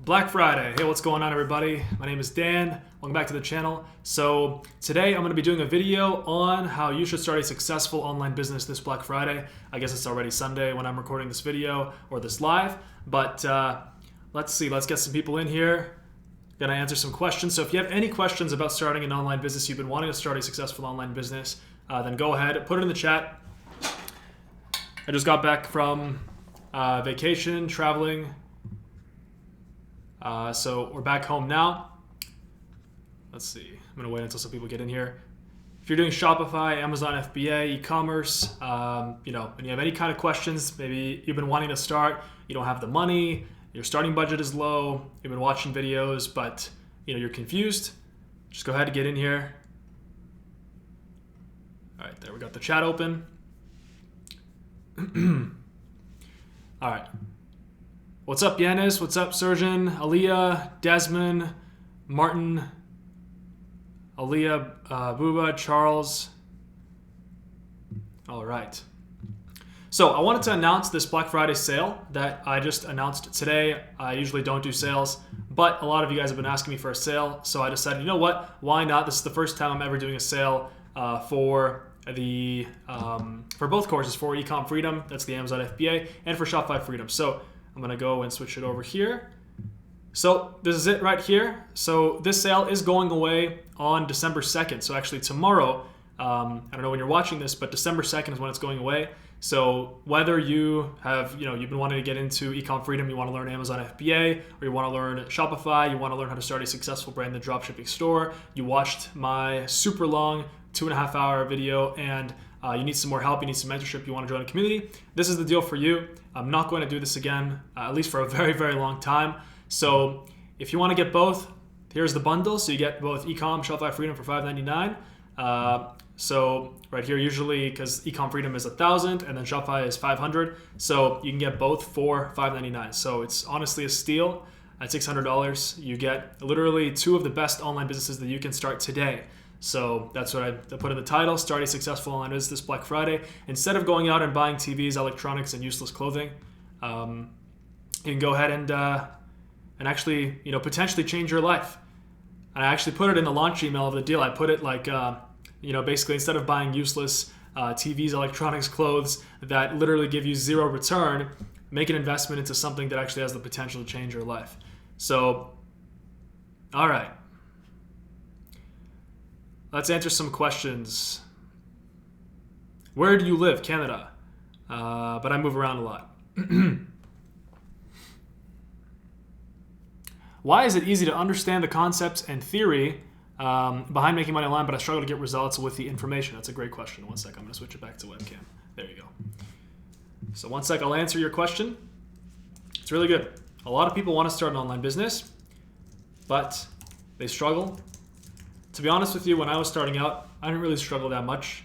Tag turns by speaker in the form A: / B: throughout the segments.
A: Black Friday. Hey, what's going on, everybody? My name is Dan. Welcome back to the channel. So today I'm going to be doing a video on how you should start a successful online business this Black Friday. I guess it's already Sunday when I'm recording this video or this live, but let's see. Let's get some people in here. Gonna answer some questions. So if you have any questions about starting an online business, you've been wanting to start a successful online business, then go ahead, put it in the chat. I just got back from vacation, traveling. So we're back home now. Let's see. I'm gonna wait until some people get in here. If you're doing Shopify, Amazon FBA, Ecommerce, and you have any kind of questions, maybe you've been wanting to start, you don't have the money, your starting budget is low, you've been watching videos, but you're confused, just go ahead and get in here. All right, there we got the chat open. All right. What's up, Yanis? What's up, Surgeon? Aaliyah, Desmond, Martin, Aaliyah, Booba, Charles. All right. So I wanted to announce this Black Friday sale that I just announced today. I usually don't do sales, but a lot of you guys have been asking me for a sale, so I decided, you know what? Why not? This is the first time I'm ever doing a sale for both courses, for Ecom Freedom, that's the Amazon FBA, and for Shopify Freedom. So I'm gonna go and switch it over here. So this is it right here. So this sale is going away on December 2nd. So actually tomorrow, I don't know when you're watching this, but December 2nd is when it's going away. So whether you have, you've been wanting to get into Ecom Freedom, you want to learn Amazon FBA, or you want to learn Shopify, you want to learn how to start a successful brand in the dropshipping store, you watched my super long 2.5 hour video and you need some more help, you need some mentorship, you want to join a community, this is the deal for you. I'm not going to do this again, at least for a very, very long time. So if you want to get both, here's the bundle. So you get both Ecom, Shopify Freedom for $599. So right here, usually, because Ecom Freedom is $1,000 and then Shopify is $500. So you can get both for $599. So it's honestly a steal. At $600, you get literally two of the best online businesses that you can start today. So that's what I put in the title, Start a Successful Online Business this Black Friday. Instead of going out and buying TVs, electronics, and useless clothing, you can go ahead and actually, potentially change your life. And I actually put it in the launch email of the deal. I put it like, basically instead of buying useless TVs, electronics, clothes that literally give you zero return, make an investment into something that actually has the potential to change your life. So, all right. Let's answer some questions. Where do you live? Canada. But I move around a lot. Why is it easy to understand the concepts and theory behind making money online, but I struggle to get results with the information? That's a great question. One sec, I'm going to switch it back to webcam. There you go. So one sec, I'll answer your question. It's really good. A lot of people want to start an online business, but they struggle. To be honest with you, when I was starting out, I didn't really struggle that much.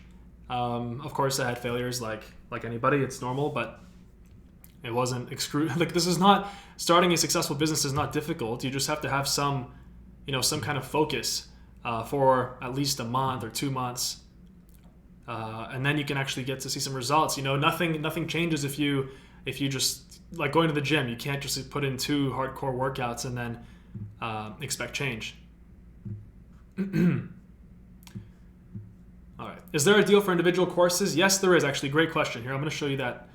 A: Of course, I had failures like anybody. It's normal, but it wasn't like this is not starting a successful business is not difficult. You just have to have some kind of focus for at least a month or 2 months, and then you can actually get to see some results. Nothing changes if you just like going to the gym. You can't just put in 2 hardcore workouts and then expect change. All right. Is there a deal for individual courses? Yes, there is. Actually, great question. Here, I'm going to show you that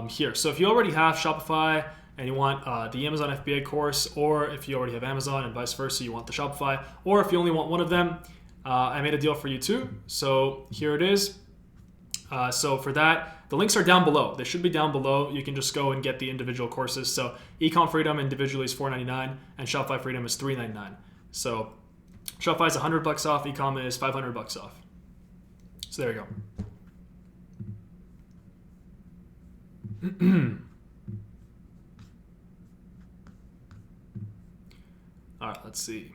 A: here. So if you already have Shopify and you want the Amazon FBA course, or if you already have Amazon and vice versa, you want the Shopify, or if you only want one of them, I made a deal for you too. So here it is. So for that, the links are down below. They should be down below. You can just go and get the individual courses. So Ecom Freedom individually is $499 and Shopify Freedom is $399. So Shopify is $100 off, Ecom is $500 off. So there you go. All right, let's see.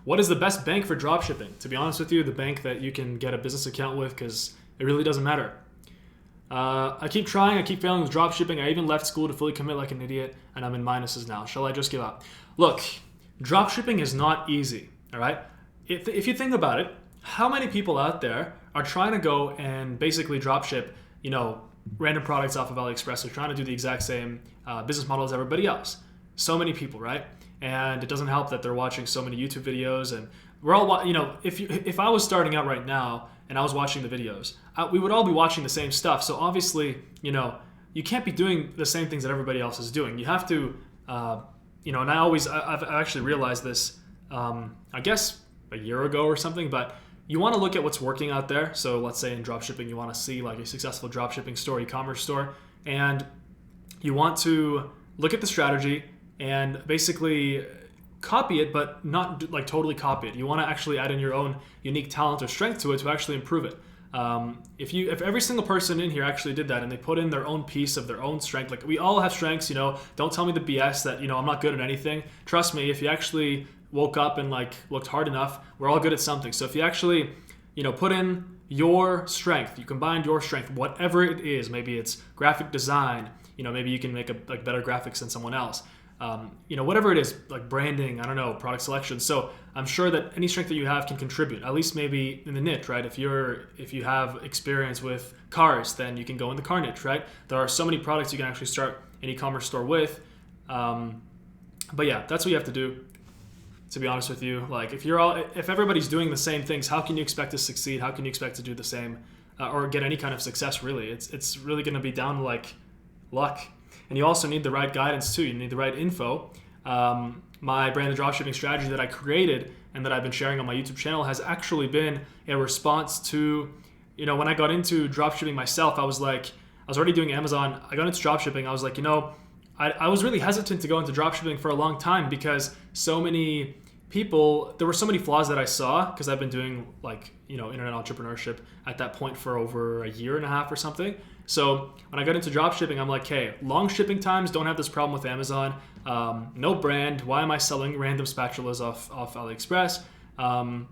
A: What is the best bank for dropshipping? To be honest with you, the bank that you can get a business account with, because it really doesn't matter. I keep trying, I keep failing with dropshipping. I even left school to fully commit like an idiot, and I'm in minuses now. Shall I just give up? Look, dropshipping is not easy, all right? If you think about it, how many people out there are trying to go and basically dropship, random products off of AliExpress. They're trying to do the exact same business model as everybody else. So many people, right? And it doesn't help that they're watching so many YouTube videos, and we're all, if I was starting out right now and I was watching the videos, we would all be watching the same stuff. So obviously, you can't be doing the same things that everybody else is doing. You have to, and I've actually realized this, I guess a year ago or something, but you want to look at what's working out there. So let's say in dropshipping, you want to see like a successful dropshipping store, e-commerce store, and you want to look at the strategy and basically copy it, but not like totally copy it. You want to actually add in your own unique talent or strength to it to actually improve it. If every single person in here actually did that and they put in their own piece of their own strength, like we all have strengths, don't tell me the BS that, I'm not good at anything. Trust me, if you actually woke up and like looked hard enough, we're all good at something. So if you actually, put in your strength, you combine your strength, whatever it is, maybe it's graphic design, maybe you can make better graphics than someone else. Whatever it is, like branding, I don't know, product selection. So I'm sure that any strength that you have can contribute, at least maybe in the niche, right? If you have experience with cars, then you can go in the car niche, right? There are so many products you can actually start an e-commerce store with. But yeah, that's what you have to do, to be honest with you. Like if everybody's doing the same things, how can you expect to succeed? How can you expect to do the same or get any kind of success, really? It's really going to be down to like luck. And you also need the right guidance too. You need the right info. My branded dropshipping strategy that I created and that I've been sharing on my YouTube channel has actually been a response to, when I got into dropshipping myself, I was already doing Amazon. I got into dropshipping. I was like, I was really hesitant to go into dropshipping for a long time because so many people, there were so many flaws that I saw because I've been doing internet entrepreneurship at that point for over a year and a half or something. So when I got into dropshipping, I'm like, hey, long shipping times, don't have this problem with Amazon. No brand. Why am I selling random spatulas off AliExpress? And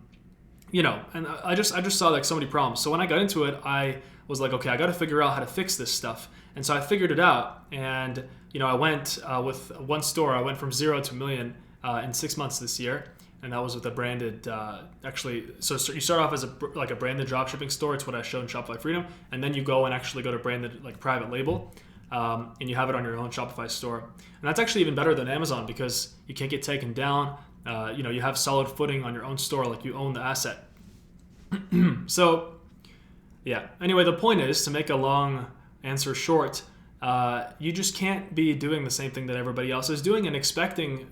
A: I just saw like so many problems. So when I got into it, I was like, okay, I got to figure out how to fix this stuff. And so I figured it out. And, I went with one store, I went from 0 to $1 million in 6 months this year. And that was with a branded, so you start off as a branded dropshipping store. It's what I showed in Shopify Freedom. And then you go and actually go to branded, like private label, and you have it on your own Shopify store. And that's actually even better than Amazon because you can't get taken down. You have solid footing on your own store, like you own the asset. So, yeah. Anyway, the point is, to make a long answer short, you just can't be doing the same thing that everybody else is doing and expecting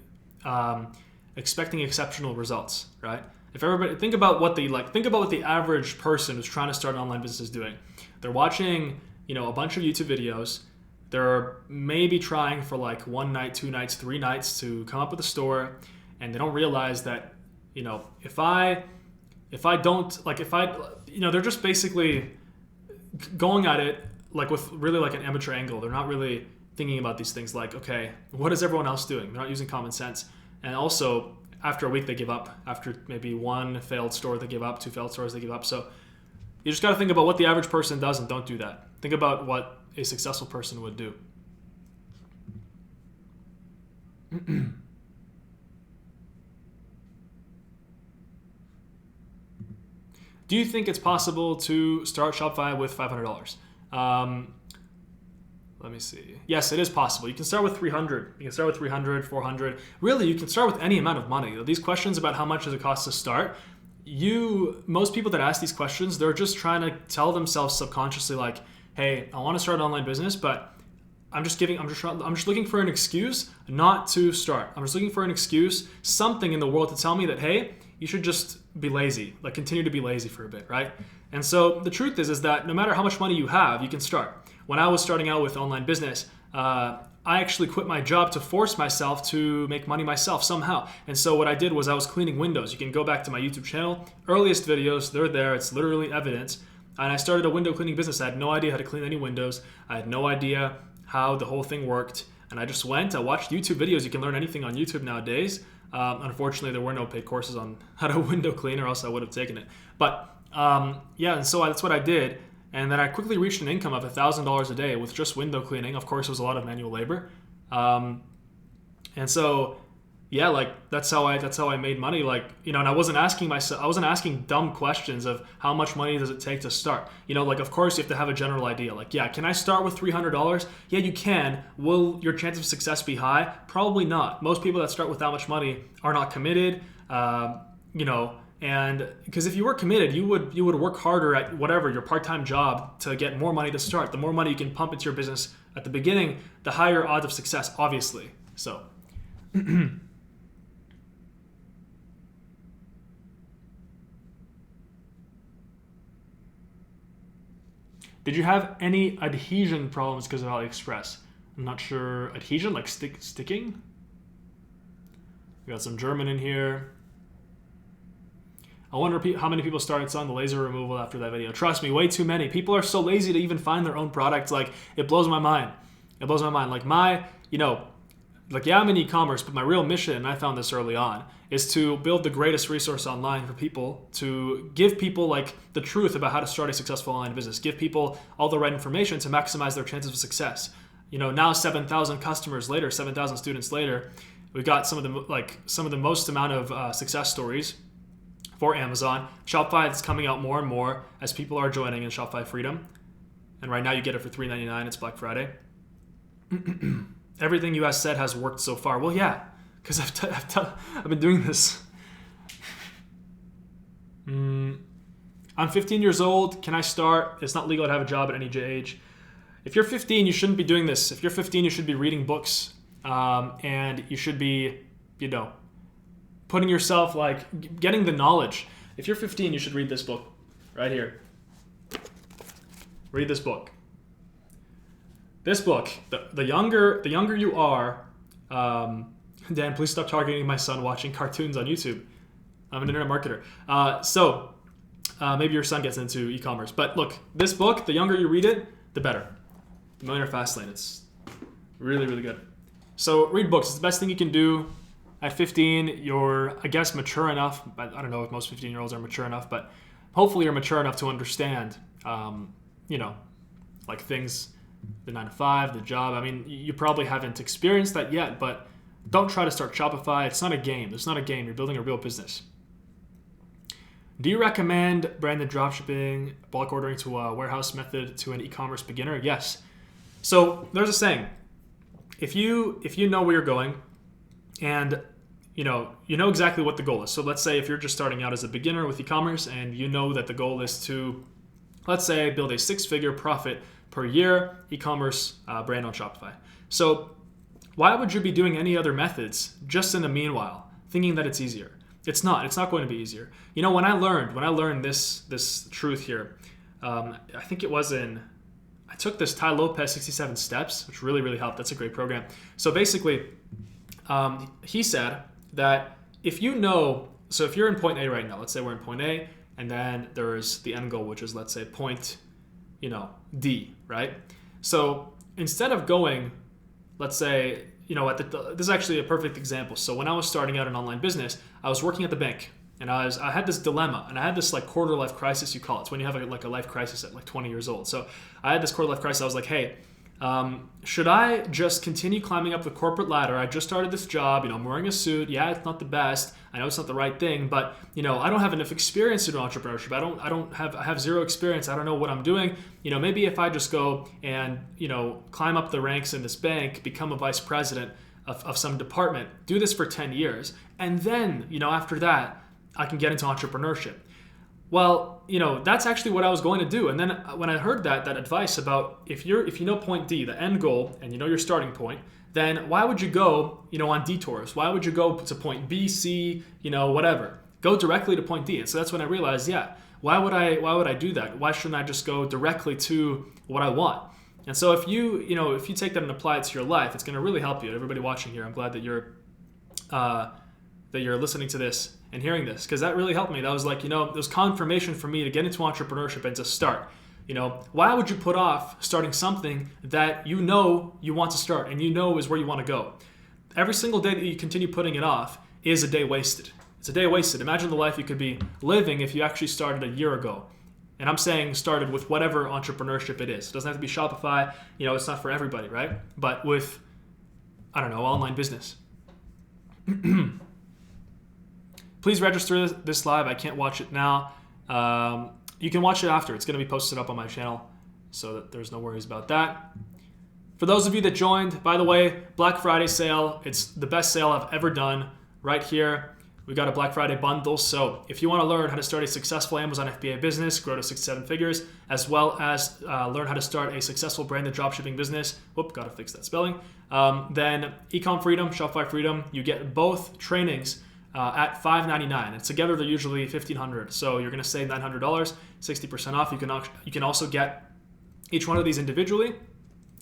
A: exceptional results, right? If everybody think about what the average person who's trying to start an online business is doing. They're watching, a bunch of YouTube videos. They're maybe trying for like 1 night, 2 nights, 3 nights to come up with a store, and they don't realize that, they're just basically going at it like with really like an amateur angle. They're not really thinking about these things like, okay, what is everyone else doing? They're not using common sense. And also, after a week, they give up. After maybe 1 failed store, they give up. 2 failed stores, they give up. So you just got to think about what the average person does and don't do that. Think about what a successful person would do. Do you think it's possible to start Shopify with $500? Let me see. Yes, it is possible. You can start with 300. You can start with 300, 400. Really, you can start with any amount of money. These questions about how much does it cost to start, most people that ask these questions, they're just trying to tell themselves subconsciously like, hey, I want to start an online business, but I'm just looking for an excuse not to start. I'm just looking for an excuse, something in the world to tell me that, hey, you should just be lazy, like continue to be lazy for a bit, right? And so the truth is that no matter how much money you have, you can start. When I was starting out with online business, I actually quit my job to force myself to make money myself somehow. And so what I did was I was cleaning windows. You can go back to my YouTube channel. Earliest videos, they're there. It's literally evidence. And I started a window cleaning business. I had no idea how to clean any windows. I had no idea how the whole thing worked. And I just went. I watched YouTube videos. You can learn anything on YouTube nowadays. Unfortunately, there were no paid courses on how to window clean, or else I would have taken it. But and so that's what I did. And then I quickly reached an income of $1,000 a day with just window cleaning. Of course, it was a lot of manual labor. And so yeah, like that's how I made money. Like, and I wasn't asking dumb questions of how much money does it take to start. Like, of course you have to have a general idea. Like, yeah, can I start with $300? Yeah, you can. Will your chance of success be high? Probably not. Most people that start with that much money are not committed. And because if you were committed, you would work harder at whatever your part-time job to get more money to start. The more money you can pump into your business at the beginning, the higher odds of success, obviously. So. Did you have any adhesion problems because of AliExpress? I'm not sure. Adhesion, like sticking? We got some German in here. I wonder how many people started selling the laser removal after that video. Trust me, way too many. People are so lazy to even find their own products. Like, it blows my mind. It blows my mind. Like, I'm in e-commerce, but my real mission, and I found this early on, is to build the greatest resource online for people, to give people like the truth about how to start a successful online business, give people all the right information to maximize their chances of success. Now 7,000 customers later, 7,000 students later, we've got some of the most amount of success stories for Amazon. Shopify is coming out more and more as people are joining in Shopify Freedom. And right now you get it for $3.99. It's Black Friday. Everything you guys said has worked so far. Well, yeah, because I've been doing this. I'm 15 years old. Can I start? It's not legal to have a job at any age. If you're 15, you shouldn't be doing this. If you're 15, you should be reading books. And you should be, putting yourself, getting the knowledge. If you're 15, you should read this book right here. Read this book. This book, the younger you are, Dan, please stop targeting my son watching cartoons on YouTube. I'm an internet marketer. So maybe your son gets into e-commerce. But look, this book, the younger you read it, the better. The Millionaire Fastlane. It's really, really good. So read books. It's the best thing you can do. At 15, you're, I guess, mature enough. I don't know if most 15-year-olds are mature enough, but hopefully you're mature enough to understand, things, the 9-to-5, the job. I mean, you probably haven't experienced that yet, but don't try to start Shopify. It's not a game. It's not a game. You're building a real business. Do you recommend branded dropshipping, bulk ordering to a warehouse method to an e-commerce beginner? Yes. So there's a saying. If you know where you're going and you know exactly what the goal is. So let's say if you're just starting out as a beginner with e-commerce and you know that the goal is to, let's say, build a 6-figure profit per year e-commerce brand on Shopify. So why would you be doing any other methods just in the meanwhile, thinking that it's easier? It's not. It's not going to be easier. When I learned this truth here, I think it was I took this Tai Lopez 67 Steps, which really, really helped. That's a great program. So basically, he said that if you're in point A right now, let's say we're in point A, and then there's the end goal, which is, let's say, point, D, right? So instead of going, let's say, this is actually a perfect example. So when I was starting out an online business, I was working at the bank, and I had this dilemma, and I had this quarter life crisis, you call it. It's when you have a life crisis at 20 years old. So I had this quarter life crisis. I was like, hey, should I just continue climbing up the corporate ladder? I just started this job, I'm wearing a suit. Yeah, it's not the best. I know it's not the right thing, but I don't have enough experience in entrepreneurship. I have zero experience. I don't know what I'm doing. Maybe if I just go and, climb up the ranks in this bank, become a vice president of some department, do this for 10 years, and then, after that, I can get into entrepreneurship. Well, that's actually what I was going to do. And then when I heard that advice about if you know point D, the end goal, and your starting point, then why would you go, on detours? Why would you go to point B, C, whatever? Go directly to point D. And so that's when I realized, yeah, why would I do that? Why shouldn't I just go directly to what I want? And so if you take that and apply it to your life, it's going to really help you. Everybody watching here, I'm glad that you're listening to this and hearing this, because that really helped me. That was it was confirmation for me to get into entrepreneurship and to start. Why would you put off starting something that you want to start and is where you want to go? Every single day that you continue putting it off is a day wasted. It's a day wasted. Imagine the life you could be living if you actually started a year ago. And I'm saying started with whatever entrepreneurship it is. It doesn't have to be Shopify. It's not for everybody, right? But with, online business. Please register this live. I can't watch it now. You can watch it after. It's going to be posted up on my channel, so that there's no worries about that. For those of you that joined, by the way, Black Friday sale. It's the best sale I've ever done right here. We got a Black Friday bundle. So if you want to learn how to start a successful Amazon FBA business, grow to 6-7 figures, as well as learn how to start a successful branded dropshipping business, gotta fix that spelling, then Ecom Freedom, Shopify Freedom, you get both trainings at $599, and together they're usually $1,500. So you're gonna save $900, 60% off. You can also get each one of these individually.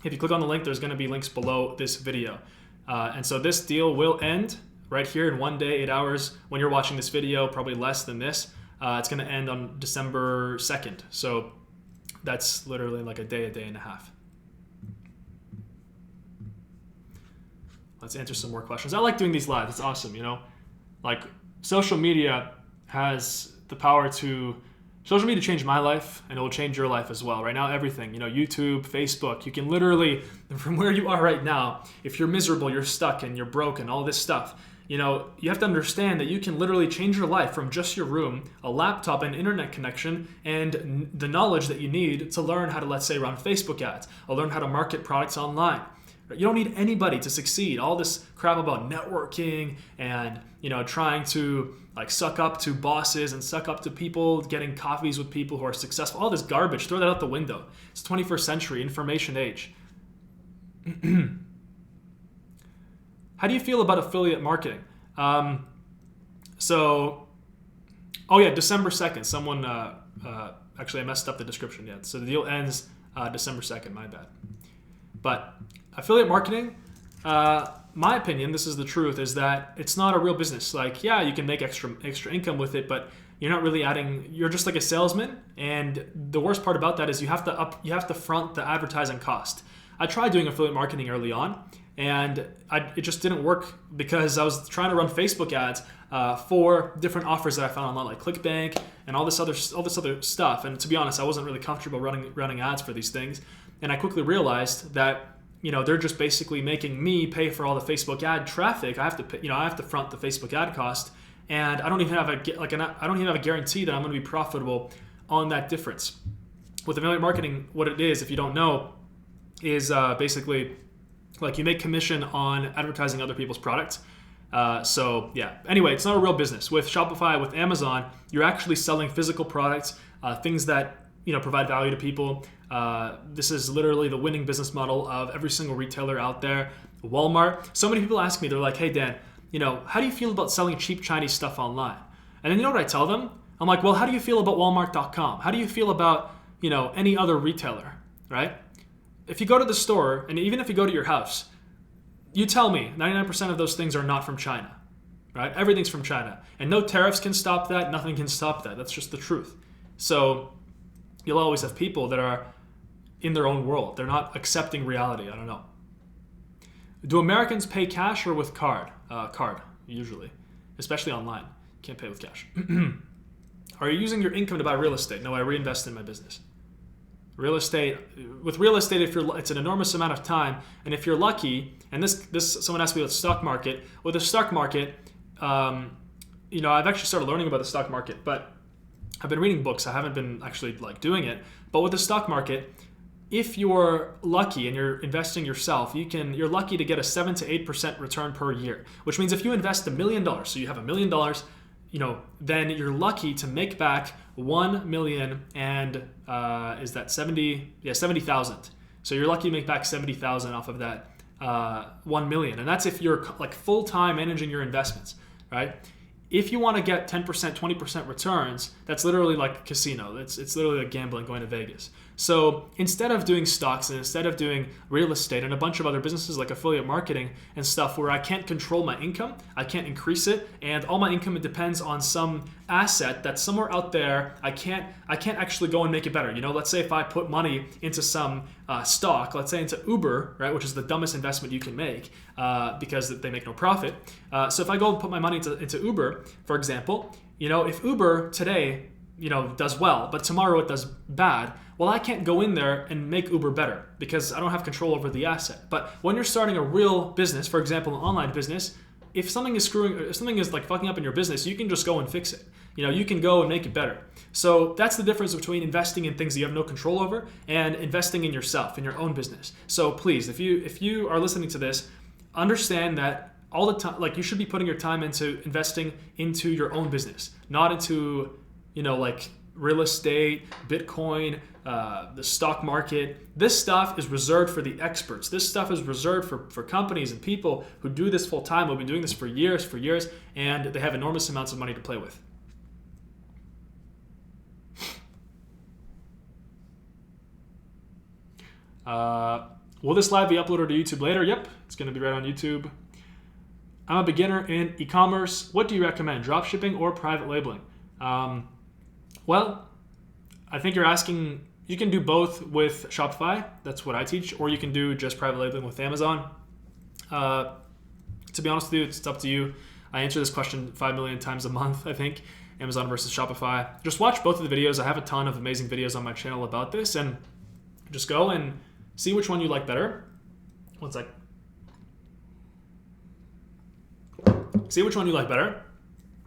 A: If you click on the link, there's gonna be links below this video. And so this deal will end right here in 1 day, 8 hours. When you're watching this video, probably less than this. It's gonna end on December 2nd. So that's literally like a day and a half. Let's answer some more questions. I like doing these live. It's awesome, you know? Like, social media has the power to... Social media changed my life, and it will change your life as well. Right now, everything, you know, YouTube, Facebook, you can literally, from where you are right now, if you're miserable, you're stuck, and you're broken, all this stuff, you know, you have to understand that you can literally change your life from just your room, a laptop, and internet connection, and the knowledge that you need to learn how to, let's say, run Facebook ads, or learn how to market products online. You don't need anybody to succeed. All this crap about networking and, you know, trying to like suck up to bosses and suck up to people, getting coffees with people who are successful, all this garbage, throw that out the window. It's 21st century, information age. How do you feel about affiliate marketing? December 2nd. Someone, actually I messed up the description yet. So the deal ends December 2nd, my bad. But affiliate marketing, my opinion, this is the truth, is that it's not a real business. Like, yeah, you can make extra income with it, but you're not really adding. You're just like a salesman, and the worst part about that is you have to front the advertising cost. I tried doing affiliate marketing early on, and it just didn't work because I was trying to run Facebook ads for different offers that I found online, like ClickBank and all this other stuff. And to be honest, I wasn't really comfortable running ads for these things. And I quickly realized that, you know, they're just basically making me pay for all the Facebook ad traffic. I have to pay, I have to front the Facebook ad cost, and I don't even have a guarantee that I'm going to be profitable on that difference. With affiliate marketing, what it is, if you don't know, is basically like you make commission on advertising other people's products. Anyway, it's not a real business. With Shopify, with Amazon, you're actually selling physical products, things that, you know, provide value to people. This is literally the winning business model of every single retailer out there. Walmart. So many people ask me, they're like, hey Dan, you know, how do you feel about selling cheap Chinese stuff online? And then you know what I tell them? I'm like, well, how do you feel about Walmart.com? How do you feel about, you know, any other retailer, right? If you go to the store, and even if you go to your house, you tell me 99% of those things are not from China, right? Everything's from China. And no tariffs can stop that. Nothing can stop that. That's just the truth. So you'll always have people that are in their own world. They're not accepting reality. I don't know. Do Americans pay cash or with card? Card, usually, especially online. Can't pay with cash. Are you using your income to buy real estate? No, I reinvest in my business. Real estate, it's an enormous amount of time, and if you're lucky, and this someone asked me about the stock market. With the stock market, you know, I've actually started learning about the stock market, but I've been reading books. I haven't been actually like doing it. But with the stock market, if you're lucky and you're investing yourself, you're lucky to get a 7 to 8% return per year. Which means if you invest $1 million, so you have $1 million, you know, then you're lucky to make back 1 million and is that 70? Yeah, 70,000. So you're lucky to make back 70,000 off of that 1 million, and that's if you're like full time managing your investments, right? If you want to get 10%, 20% returns, that's literally like a casino. It's literally like gambling, going to Vegas. So instead of doing stocks and instead of doing real estate and a bunch of other businesses like affiliate marketing and stuff where I can't control my income, I can't increase it, and all my income depends on some asset that's somewhere out there, I can't actually go and make it better. You know, let's say if I put money into some stock, let's say into Uber, right, which is the dumbest investment you can make because they make no profit. So if I go and put my money into Uber, for example, you know, if Uber today, you know, does well, but tomorrow it does bad, well, I can't go in there and make Uber better because I don't have control over the asset. But when you're starting a real business, for example, an online business, if something is like fucking up in your business, you can just go and fix it. You can go and make it better. So that's the difference between investing in things that you have no control over and investing in yourself, in your own business. So please, if you are listening to this, understand that all the time, like, you should be putting your time into investing into your own business, not into, like real estate, Bitcoin, the stock market. This stuff is reserved for the experts. This stuff is reserved for companies and people who do this full time, who've been doing this for years, and they have enormous amounts of money to play with. Will this live be uploaded to YouTube later? Yep, it's going to be right on YouTube. I'm a beginner in e-commerce. What do you recommend, dropshipping or private labeling? Well, I think you're asking, you can do both with Shopify. That's what I teach. Or you can do just private labeling with Amazon. To be honest with you, it's up to you. I answer this question 5 million times a month, I think. Amazon versus Shopify. Just watch both of the videos. I have a ton of amazing videos on my channel about this. And just go and see which one you like better. One sec. See which one you like better.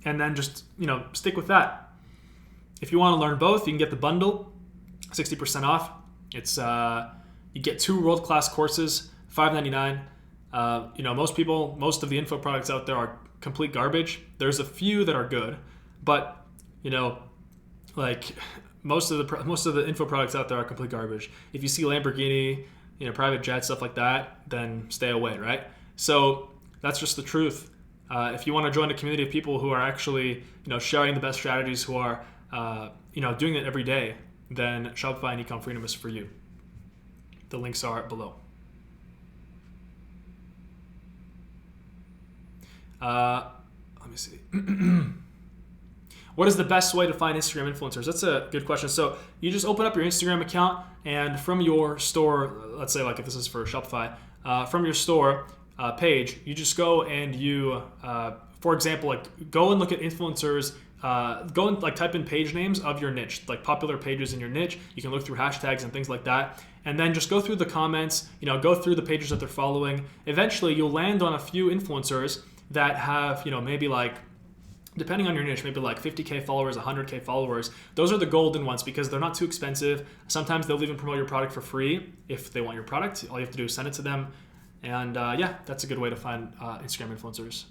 A: And then just, stick with that. If you want to learn both, you can get the bundle, 60% off. It's you get 2 world-class courses, $5.99. Most of the info products out there are complete garbage. There's a few that are good, but like most of the info products out there are complete garbage. If you see Lamborghini, private jet, stuff like that, then stay away, right? So that's just the truth. If you want to join a community of people who are actually, sharing the best strategies, who are doing it every day, then Shopify and Ecommerce Freedom is for you. The links are below. Let me see. What is the best way to find Instagram influencers? That's a good question. So you just open up your Instagram account, and from your store, let's say like if this is for Shopify, from your store page, you just go and you, for example, like go and look at influencers. Go and like type in page names of your niche, like popular pages in your niche. You can look through hashtags and things like that, and then just go through the comments, go through the pages that they're following. Eventually you'll land on a few influencers that have, maybe like, depending on your niche, maybe like 50K followers, 100K followers. Those are the golden ones because they're not too expensive. Sometimes they'll even promote your product for free if they want your product. All you have to do is send it to them. And that's a good way to find Instagram influencers.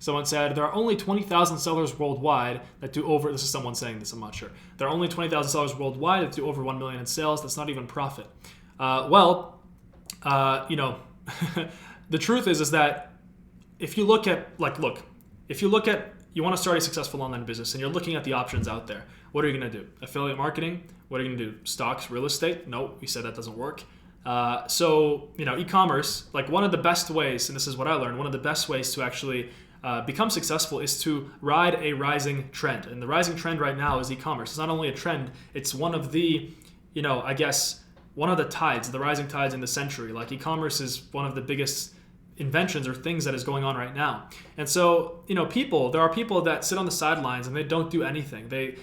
A: Someone said, there are only 20,000 sellers worldwide that do over, this is someone saying this, I'm not sure. There are only 20,000 sellers worldwide that do over 1 million in sales. That's not even profit. The truth is that if you look at, you want to start a successful online business and you're looking at the options out there, what are you going to do? Affiliate marketing? What are you going to do? Stocks, real estate? No, we said that doesn't work. E-commerce, like one of the best ways, and this is what I learned, one of the best ways to actually become successful is to ride a rising trend. And the rising trend right now is e-commerce. It's not only a trend, it's one of the, one of the tides, the rising tides in the century. Like e-commerce is one of the biggest inventions or things that is going on right now. And so, there are people that sit on the sidelines and they don't do anything. They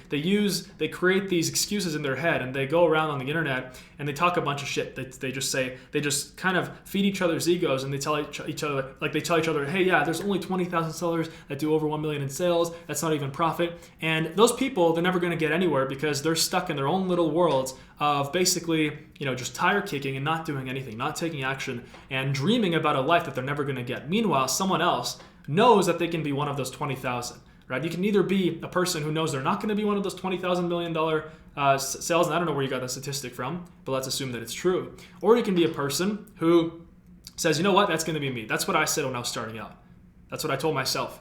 A: create these excuses in their head and they go around on the internet and they talk a bunch of shit. They just kind of feed each other's egos and they tell each other, hey, yeah, there's only 20,000 sellers that do over 1 million in sales. That's not even profit. And those people, they're never going to get anywhere because they're stuck in their own little worlds of basically, just tire kicking and not doing anything, not taking action and dreaming about a life that they're never going to get. Meanwhile, someone else knows that they can be one of those 20,000, right? You can either be a person who knows they're not going to be one of those $20,000 million sales, and I don't know where you got that statistic from, but let's assume that it's true. Or you can be a person who says, you know what, that's going to be me. That's what I said when I was starting out. That's what I told myself.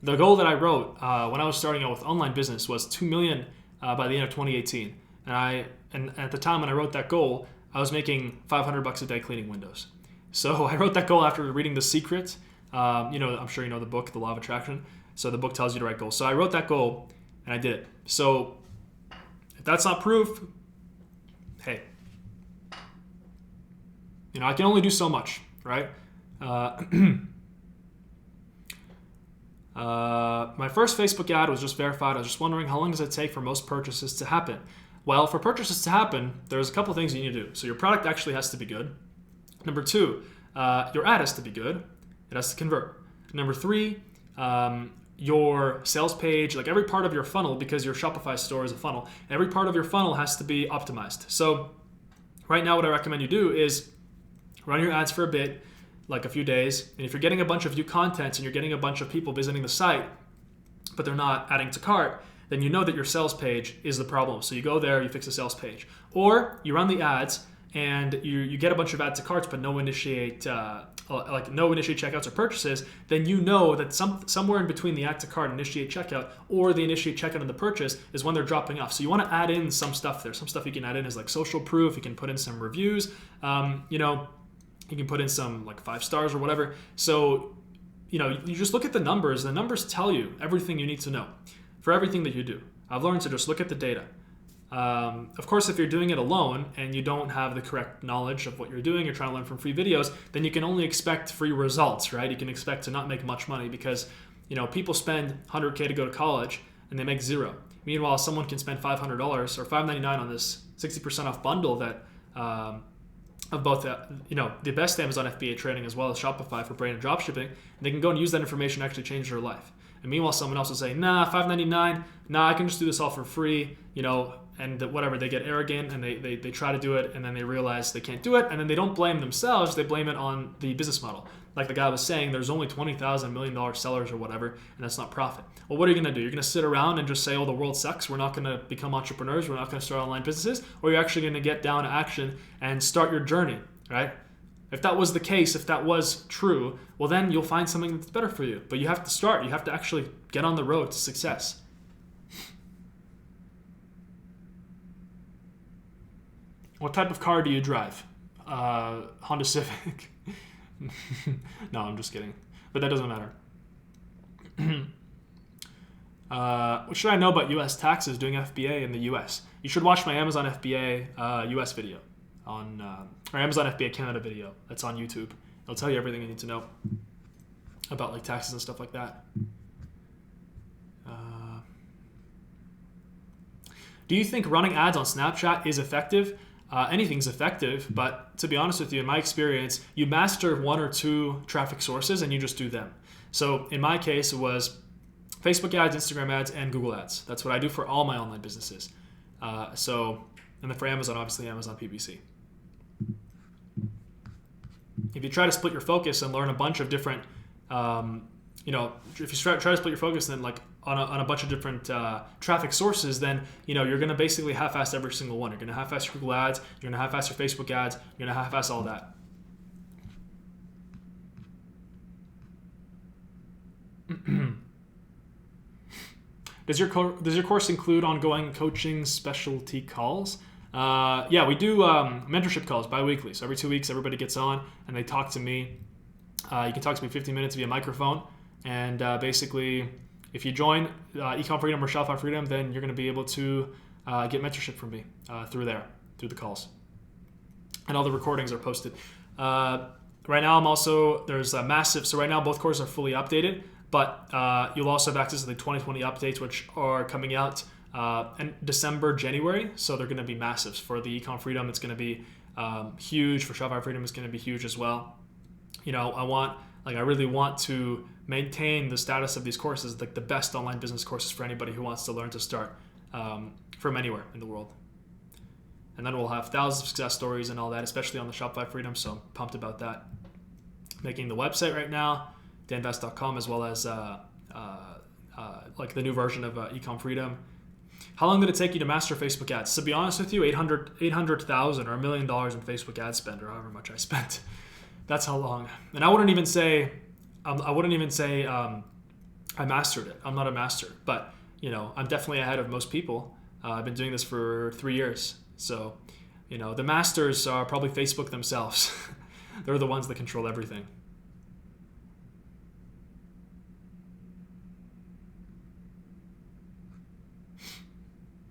A: The goal that I wrote when I was starting out with online business was 2 million by the end of 2018. And at the time when I wrote that goal, I was making $500 a day cleaning windows. So I wrote that goal after reading The Secret. I'm sure you know the book, The Law of Attraction. So the book tells you to write goals. So I wrote that goal and I did it. So if that's not proof, hey, I can only do so much, right? My first Facebook ad was just verified. I was just wondering, how long does it take for most purchases to happen? Well, for purchases to happen, there's a couple things you need to do. So your product actually has to be good. Number 2, your ad has to be good. It has to convert. Number 3, your sales page, like every part of your funnel, because your Shopify store is a funnel, every part of your funnel has to be optimized. So right now what I recommend you do is run your ads for a bit, like a few days, and if you're getting a bunch of view contents and you're getting a bunch of people visiting the site, but they're not adding to cart, then you know that your sales page is the problem. So you go there, you fix the sales page. Or you run the ads and you get a bunch of add to carts, but no initiate checkouts or purchases, then you know that somewhere in between the add to cart and initiate checkout or the initiate checkout and the purchase is when they're dropping off. So you want to add in some stuff there. Some stuff you can add in is like social proof. You can put in some reviews. You can put in some like 5 stars or whatever. So, you just look at the numbers. The numbers tell you everything you need to know for everything that you do. I've learned to just look at the data. Of course, if you're doing it alone and you don't have the correct knowledge of what you're doing, you're trying to learn from free videos, then you can only expect free results, right? You can expect to not make much money because, people spend $100K to go to college and they make zero. Meanwhile, someone can spend $500 or $599 on this 60% off bundle that of both, the best Amazon FBA trading as well as Shopify for brand and dropshipping, and they can go and use that information to actually change their life. And meanwhile, someone else will say, nah, $599, I can just do this all for free, and whatever, they get arrogant and they try to do it and then they realize they can't do it, and then they don't blame themselves, they blame it on the business model. Like the guy was saying, there's only 20,000 $1 million sellers or whatever, and that's not profit. Well, what are you going to do? You're going to sit around and just say, oh, the world sucks, we're not going to become entrepreneurs, we're not going to start online businesses, or you're actually going to get down to action and start your journey, right? If that was the case, if that was true, well then you'll find something that's better for you. But you have to start. You have to actually get on the road to success. What type of car do you drive? Honda Civic. No, I'm just kidding. But that doesn't matter. What should I know about U.S. taxes doing FBA in the U.S.? You should watch my Amazon FBA U.S. video on or Amazon FBA Canada video that's on YouTube. It'll tell you everything you need to know about like taxes and stuff like that. Do you think running ads on Snapchat is effective? Anything's effective, but to be honest with you, in my experience, you master 1 or 2 traffic sources and you just do them. So in my case, it was Facebook ads, Instagram ads, and Google ads. That's what I do for all my online businesses. And then for Amazon, obviously Amazon PPC. If you try to split your focus and learn a bunch of different, if you try to split your focus then like on a bunch of different traffic sources, then you're going to basically half-ass every single one. You're going to half-ass your Google ads, you're going to half-ass your Facebook ads, you're going to half-ass all that. Does your course include ongoing coaching specialty calls? Yeah, we do mentorship calls bi-weekly. So every 2 weeks, everybody gets on and they talk to me. You can talk to me 15 minutes via microphone. And basically, if you join Ecommerce Freedom or Shopify Freedom, then you're going to be able to get mentorship from me through the calls. And all the recordings are posted. Right now, there's a massive, so right now both courses are fully updated, but you'll also have access to the 2020 updates, which are coming out in December, January. So they're going to be massive. For the Ecom Freedom, it's going to be huge. For Shopify Freedom, it's going to be huge as well. I really want to maintain the status of these courses, like the best online business courses for anybody who wants to learn to start from anywhere in the world. And then we'll have thousands of success stories and all that, especially on the Shopify Freedom. So I'm pumped about that. Making the website right now, danvest.com, as well as like the new version of Ecom Freedom. How long did it take you to master Facebook ads? To be honest with you, 800,000 or $1 million in Facebook ad spend, or however much I spent. That's how long. And I wouldn't even say I mastered it. I'm not a master, but I'm definitely ahead of most people. I've been doing this for 3 years. So, the masters are probably Facebook themselves. They're the ones that control everything.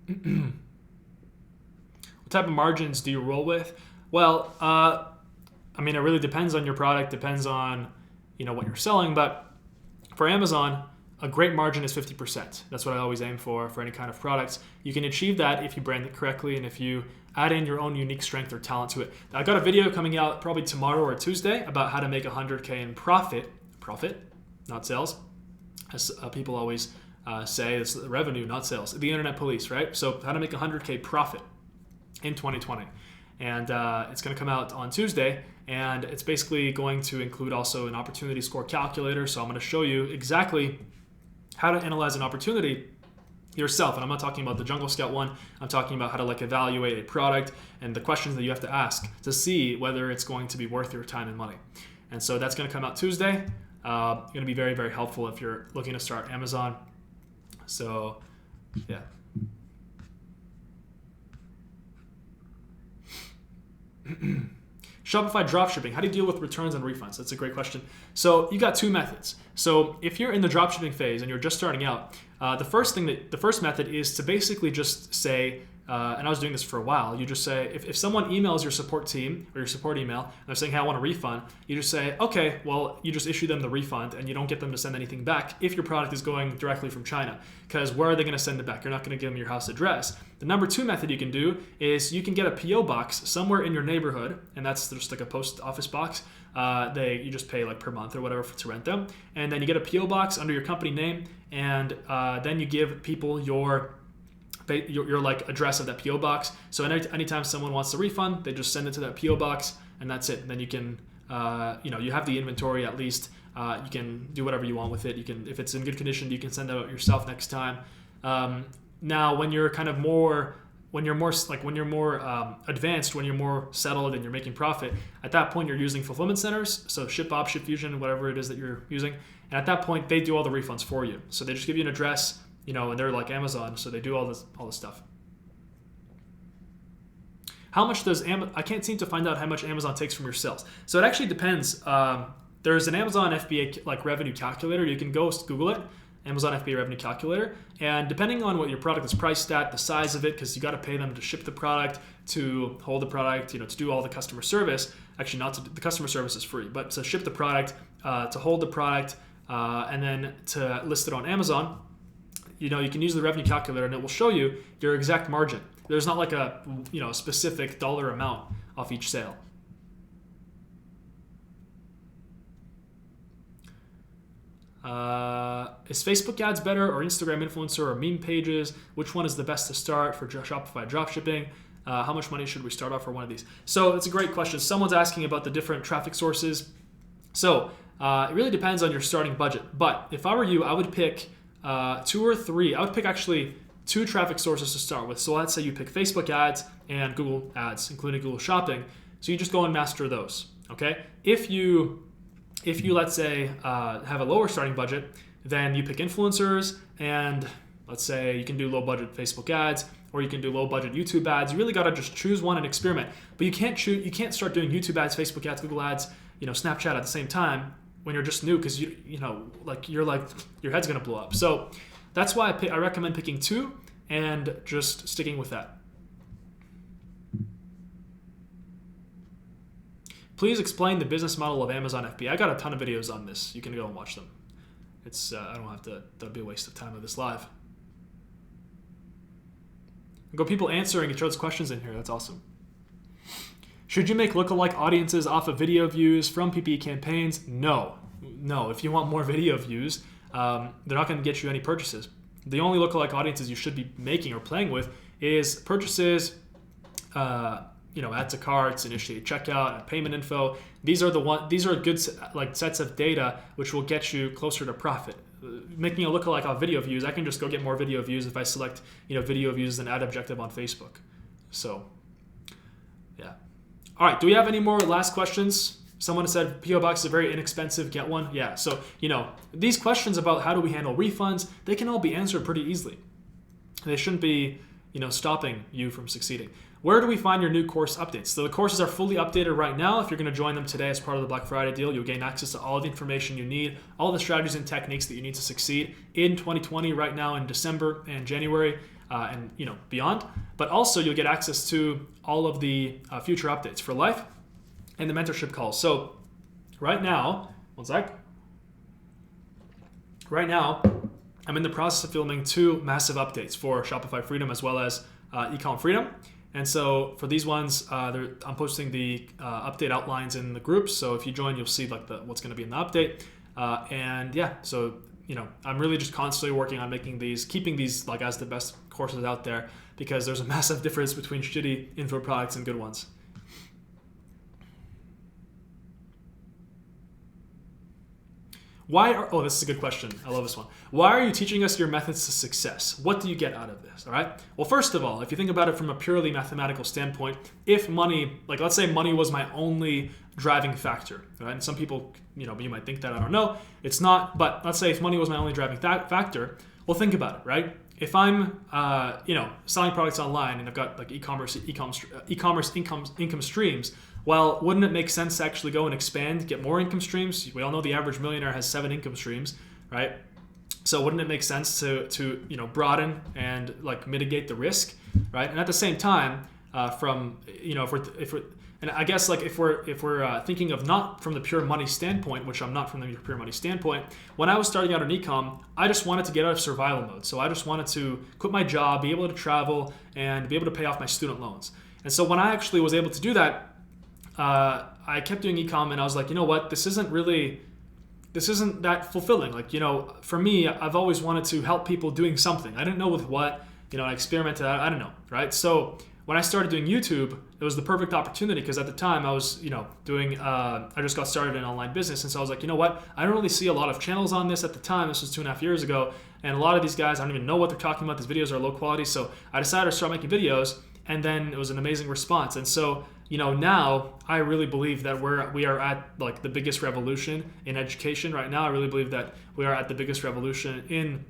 A: What type of margins do you roll with? Well, it really depends on your product, depends on what you're selling. But for Amazon, a great margin is 50%. That's what I always aim for any kind of products. You can achieve that if you brand it correctly and if you add in your own unique strength or talent to it. I got a video coming out probably tomorrow or Tuesday about how to make 100K in profit, not sales. As people always say, it's revenue, not sales. The internet police, right? So how to make 100K profit in 2020. And it's going to come out on Tuesday, and it's basically going to include also an opportunity score calculator. So I'm going to show you exactly how to analyze an opportunity yourself. And I'm not talking about the Jungle Scout one. I'm talking about how to like evaluate a product and the questions that you have to ask to see whether it's going to be worth your time and money. And so that's going to come out Tuesday. Going to be very, very helpful if you're looking to start Amazon. So yeah. Shopify dropshipping. How do you deal with returns and refunds? That's a great question. So you got two methods. So if you're in the dropshipping phase and you're just starting out, the first method is to basically just say, and I was doing this for a while, you just say, if someone emails your support team or your support email and they're saying, hey, I want a refund, you just say, okay, well, you just issue them the refund and you don't get them to send anything back if your product is going directly from China. Because where are they going to send it back? You're not going to give them your house address. The number two method you can do is you can get a PO box somewhere in your neighborhood, and that's just like a post office box. You just pay like per month or whatever to rent them. And then you get a PO box under your company name, and then you give people your like address of that PO box. So anytime someone wants a refund, they just send it to that PO box, and that's it. And then you can, you have the inventory at least. You can do whatever you want with it. You can, if it's in good condition, you can send it out yourself next time. Now, when you're more advanced, when you're more settled and you're making profit, at that point you're using fulfillment centers, so ShipBob, ShipFusion, whatever it is that you're using. And at that point, they do all the refunds for you. So they just give you an address, and they're like Amazon, so they do all this stuff. How much does I can't seem to find out how much Amazon takes from your sales. So it actually depends. There's an Amazon FBA like revenue calculator. You can go Google it, Amazon FBA revenue calculator. And depending on what your product is priced at, the size of it, because you got to pay them to ship the product, to hold the product, to do all the customer service. Actually, the customer service is free, but to ship the product, to hold the product, and then to list it on Amazon. You can use the revenue calculator and it will show you your exact margin. There's not like a specific dollar amount off each sale. Is Facebook ads better or Instagram influencer or meme pages? Which one is the best to start for Shopify dropshipping? How much money should we start off for one of these? So it's a great question. Someone's asking about the different traffic sources. So it really depends on your starting budget. But if I were you, I would pick 2 or 3. I would pick actually 2 traffic sources to start with. So let's say you pick Facebook ads and Google ads, including Google Shopping. So you just go and master those. Okay. If you let's say have a lower starting budget, then you pick influencers, and let's say you can do low budget Facebook ads, or you can do low budget YouTube ads. You really got to just choose one and experiment. But you can't start doing YouTube ads, Facebook ads, Google ads, Snapchat at the same time when you're just new, because your head's gonna blow up. So that's why I recommend picking 2 and just sticking with that. Please explain the business model of Amazon FBA. I got a ton of videos on this. You can go and watch them. It's I don't have to. That'd be a waste of time of this live. I've got people answering each other's questions in here. That's awesome. Should you make lookalike audiences off of video views from PPE campaigns? No. If you want more video views, they're not going to get you any purchases. The only lookalike audiences you should be making or playing with is purchases, add to carts, initiate checkout, and payment info. These are good sets of data which will get you closer to profit. Making a lookalike off video views, I can just go get more video views if I select video views as an ad objective on Facebook. So yeah. All right, do we have any more last questions? Someone said PO box is very inexpensive, get one. Yeah, so these questions about how do we handle refunds, they can all be answered pretty easily. They shouldn't be stopping you from succeeding. Where do we find your new course updates? So the courses are fully updated right now. If you're going to join them today as part of the Black Friday deal, you'll gain access to all the information you need, all the strategies and techniques that you need to succeed in 2020 right now in December and January and beyond. But also you'll get access to all of the future updates for life and the mentorship calls. So right now, one sec. Right now, I'm in the process of filming 2 massive updates for Shopify Freedom as well as Ecom Freedom. And so for these ones, I'm posting the update outlines in the groups. So if you join, you'll see like what's going to be in the update. And yeah, so I'm really just constantly working on making these, keeping these like as the best courses out there, because there's a massive difference between shitty info products and good ones. This is a good question. I love this one. Why are you teaching us your methods to success? What do you get out of this? All right. Well, first of all, if you think about it from a purely mathematical standpoint, if money, like let's say money was my only driving factor, right? And some people, you might think that, I don't know. It's not, but let's say if money was my only driving factor, well, think about it, right? If I'm, selling products online and I've got like e-commerce income streams, well, wouldn't it make sense to actually go and expand, get more income streams? We all know the average millionaire has 7 income streams, right? So wouldn't it make sense to broaden and like mitigate the risk, right? And at the same time, if we're and I guess like if we're thinking of not from the pure money standpoint, which I'm not from the pure money standpoint, when I was starting out in ecom, I just wanted to get out of survival mode. So I just wanted to quit my job, be able to travel, and be able to pay off my student loans. And so when I actually was able to do that, I kept doing ecom, and I was like, you know what, this isn't that fulfilling. Like, for me, I've always wanted to help people doing something. I didn't know with what, I experimented, I don't know, right? So when I started doing YouTube, it was the perfect opportunity, because at the time I was, I just got started in online business. And so I was like, you know what, I don't really see a lot of channels on this at the time. This was 2.5 years ago. And a lot of these guys, I don't even know what they're talking about. These videos are low quality. So I decided to start making videos, and then it was an amazing response. And so, now I really believe that we are at like the biggest revolution in education right now. I really believe that we are at the biggest revolution in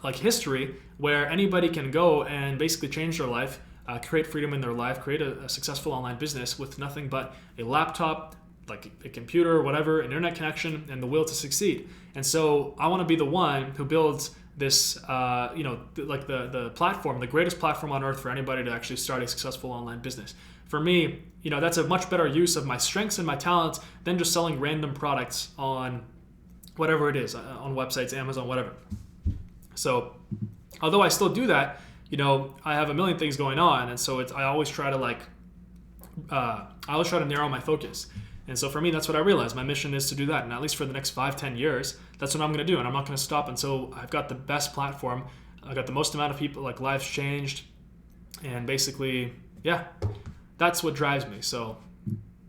A: like history, where anybody can go and basically change their life, create freedom in their life, create a successful online business with nothing but a laptop, like a computer, whatever, an internet connection, and the will to succeed. And so I want to be the one who builds this, like the platform, the greatest platform on earth for anybody to actually start a successful online business. For me, that's a much better use of my strengths and my talents than just selling random products on whatever it is, on websites, Amazon, whatever. So although I still do that, I have a million things going on. And so I always try to narrow my focus. And so for me, that's what I realized. My mission is to do that. And at least for the next 5-10 years, that's what I'm going to do. And I'm not going to stop until I've got the best platform. I've got the most amount of people, like lives changed. And basically, yeah, that's what drives me. So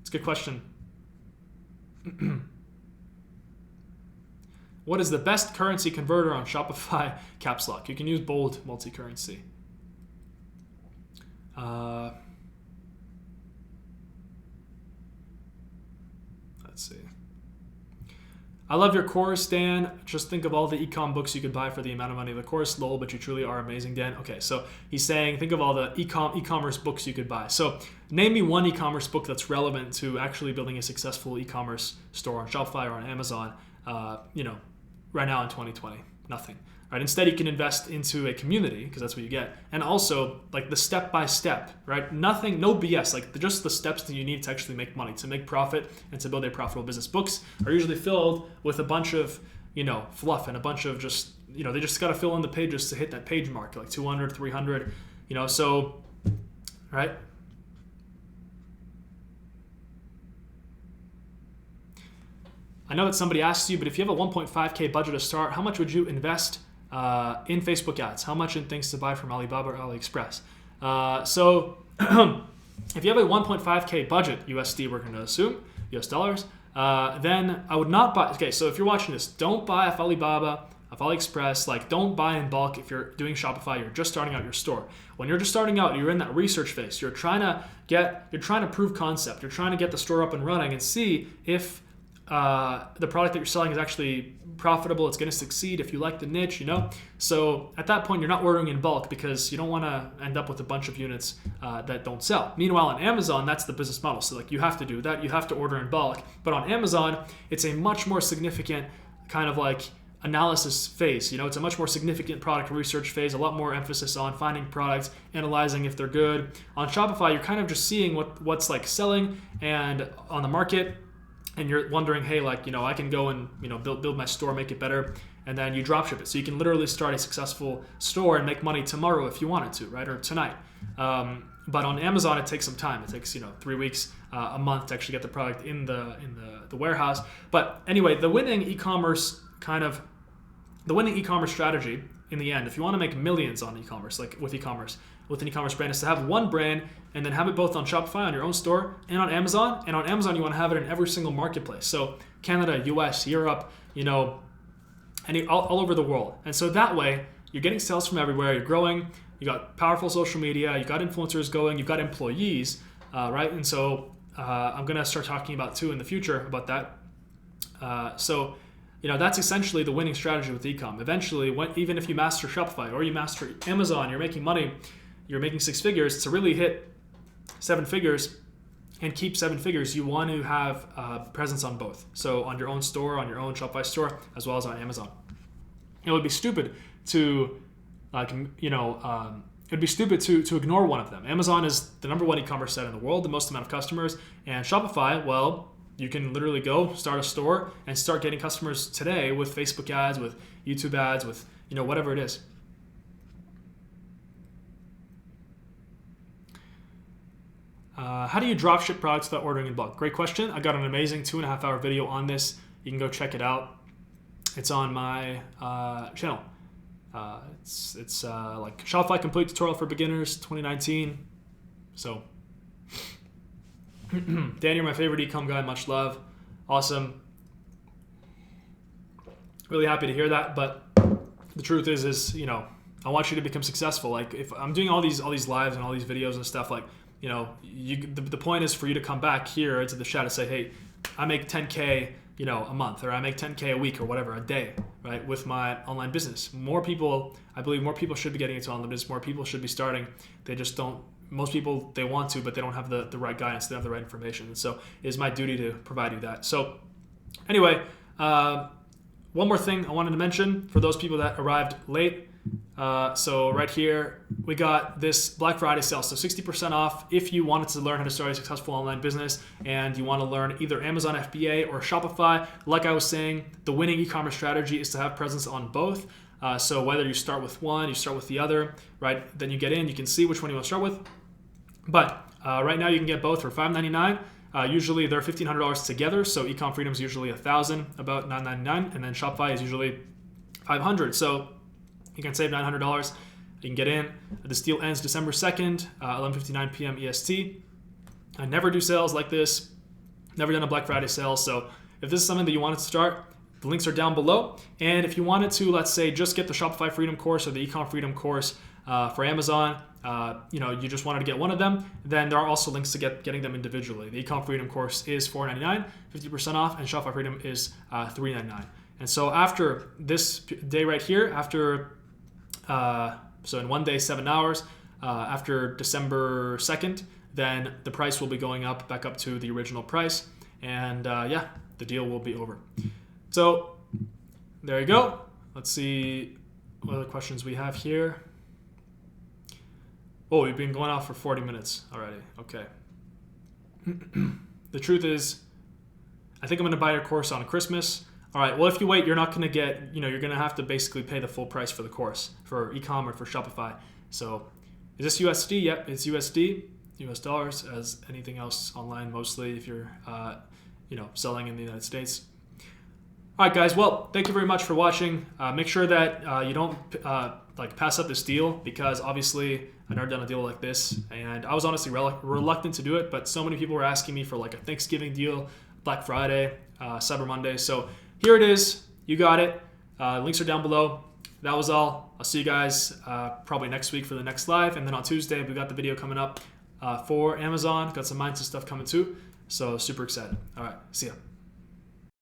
A: it's a good question. What is the best currency converter on Shopify caps lock? You can use bold multi-currency. Let's see. I love your course, Dan. Just think of all the ecom books you could buy for the amount of money of the course. Lol, but you truly are amazing, Dan. Okay, so he's saying think of all the e-commerce books you could buy. So name me one e-commerce book that's relevant to actually building a successful e-commerce store on Shopify or on Amazon, right now in 2020. Nothing. Right? Instead, you can invest into a community, because that's what you get. And also, like the step-by-step, right? Nothing, no BS, like just the steps that you need to actually make money, to make profit, and to build a profitable business. Books are usually filled with a bunch of, fluff and a bunch of just, they just got to fill in the pages to hit that page mark, like 200, 300, so, right? I know that somebody asked you, but if you have a 1.5K budget to start, how much would you invest in Facebook ads? How much in things to buy from Alibaba or AliExpress? So if you have a 1.5K budget, USD, we're going to assume, US dollars, then I would not buy. Okay, so if you're watching this, don't buy off Alibaba, off AliExpress. Like, don't buy in bulk if you're doing Shopify. You're just starting out your store. When you're just starting out, you're in that research phase. You're trying to prove concept. You're trying to get the store up and running and see if the product that you're selling is actually profitable, it's going to succeed, if you like the niche, So at that point, you're not ordering in bulk, because you don't want to end up with a bunch of units that don't sell. Meanwhile, on Amazon, that's the business model. So like you have to do that. You have to order in bulk. But on Amazon, it's a much more significant kind of like analysis phase. It's a much more significant product research phase, a lot more emphasis on finding products, analyzing if they're good. On Shopify, you're kind of just seeing what's like selling and on the market. And you're wondering, hey, like, I can go and, build my store, make it better. and then you drop ship it. So you can literally start a successful store and make money tomorrow if you wanted to, right? Or tonight. But on Amazon, it takes some time. It takes 3 weeks, a month to actually get the product in the warehouse. But anyway, the winning e-commerce strategy in the end, if you want to make millions on e-commerce, like with an e-commerce brand, is to have one brand and then have it both on Shopify, on your own store, and on Amazon. And on Amazon, you want to have it in every single marketplace. So Canada, US, Europe, all over the world. And so that way, you're getting sales from everywhere. You're growing. You got powerful social media. You got influencers going. You've got employees, right? And so I'm gonna start talking about too in the future about that. So that's essentially the winning strategy with e-com. Eventually, even if you master Shopify or you master Amazon, you're making money. You're making 6 figures. To really hit 7 figures and keep 7 figures, you want to have presence on both. So on your own store, on your own Shopify store, as well as on Amazon. It would be stupid to ignore one of them. Amazon is the number 1 e-commerce site in the world, the most amount of customers, and Shopify, well, you can literally go start a store and start getting customers today with Facebook ads, with YouTube ads, with whatever it is. How do you drop ship products without ordering in bulk? Great question. I got an amazing 2.5-hour video on this. You can go check it out. It's on my channel. It's like Shopify Complete Tutorial for Beginners 2019. So, Dan, you're my favorite e-com guy. Much love. Awesome. Really happy to hear that. But the truth is I want you to become successful. Like if I'm doing all these lives and all these videos and stuff, like the point is for you to come back here into the chat and say, hey, I make 10K a month, or I make 10K a week, or whatever, a day, right, with my online business. I believe more people should be getting into online business. More people should be starting. They just don't. Most people, they want to, but they don't have the right guidance. They don't have the right information. And so it is my duty to provide you that. So anyway, one more thing I wanted to mention for those people that arrived late. So right here, we got this Black Friday sale. So 60% off if you wanted to learn how to start a successful online business and you want to learn either Amazon FBA or Shopify. Like I was saying, the winning e-commerce strategy is to have presence on both. So whether you start with one, you start with the other, right? Then you get in, you can see which one you want to start with. But right now you can get both for $5.99. Usually they're $1,500 together. So Ecom Freedom is usually $1,000, about $9.99, and then Shopify is usually $500. So you can save $900. You can get in. This deal ends December 2nd, 11:59 PM EST. I never do sales like this. Never done a Black Friday sale. So if this is something that you wanted to start, the links are down below. And if you wanted to, let's say, just get the Shopify Freedom course or the Ecom Freedom course for Amazon, you just wanted to get one of them, then there are also links to getting them individually. The Ecom Freedom course is $4.99, 50% off, and Shopify Freedom is $3.99. And so after this day right here, so in 1 day, 7 hours, after December 2nd, then the price will be going up back up to the original price. And the deal will be over. So there you go. Let's see what other questions we have here. Oh, we've been going off for 40 minutes already. Okay. The truth is, I think I'm going to buy your course on Christmas. All right, well, if you wait, you're not going to get, you're going to have to basically pay the full price for the course for e-com or for Shopify. So is this USD? Yep, it's USD, US dollars, as anything else online, mostly if you're, selling in the United States. All right, guys, well, thank you very much for watching. Make sure that you don't pass up this deal, because obviously I've never done a deal like this, and I was honestly reluctant to do it, but so many people were asking me for like a Thanksgiving deal, Black Friday, Cyber Monday. So here it is. You got it. Links are down below. That was all. I'll see you guys probably next week for the next live, and then on Tuesday we got the video coming up for Amazon. Got some mindset stuff coming too. So super excited. All right, see ya.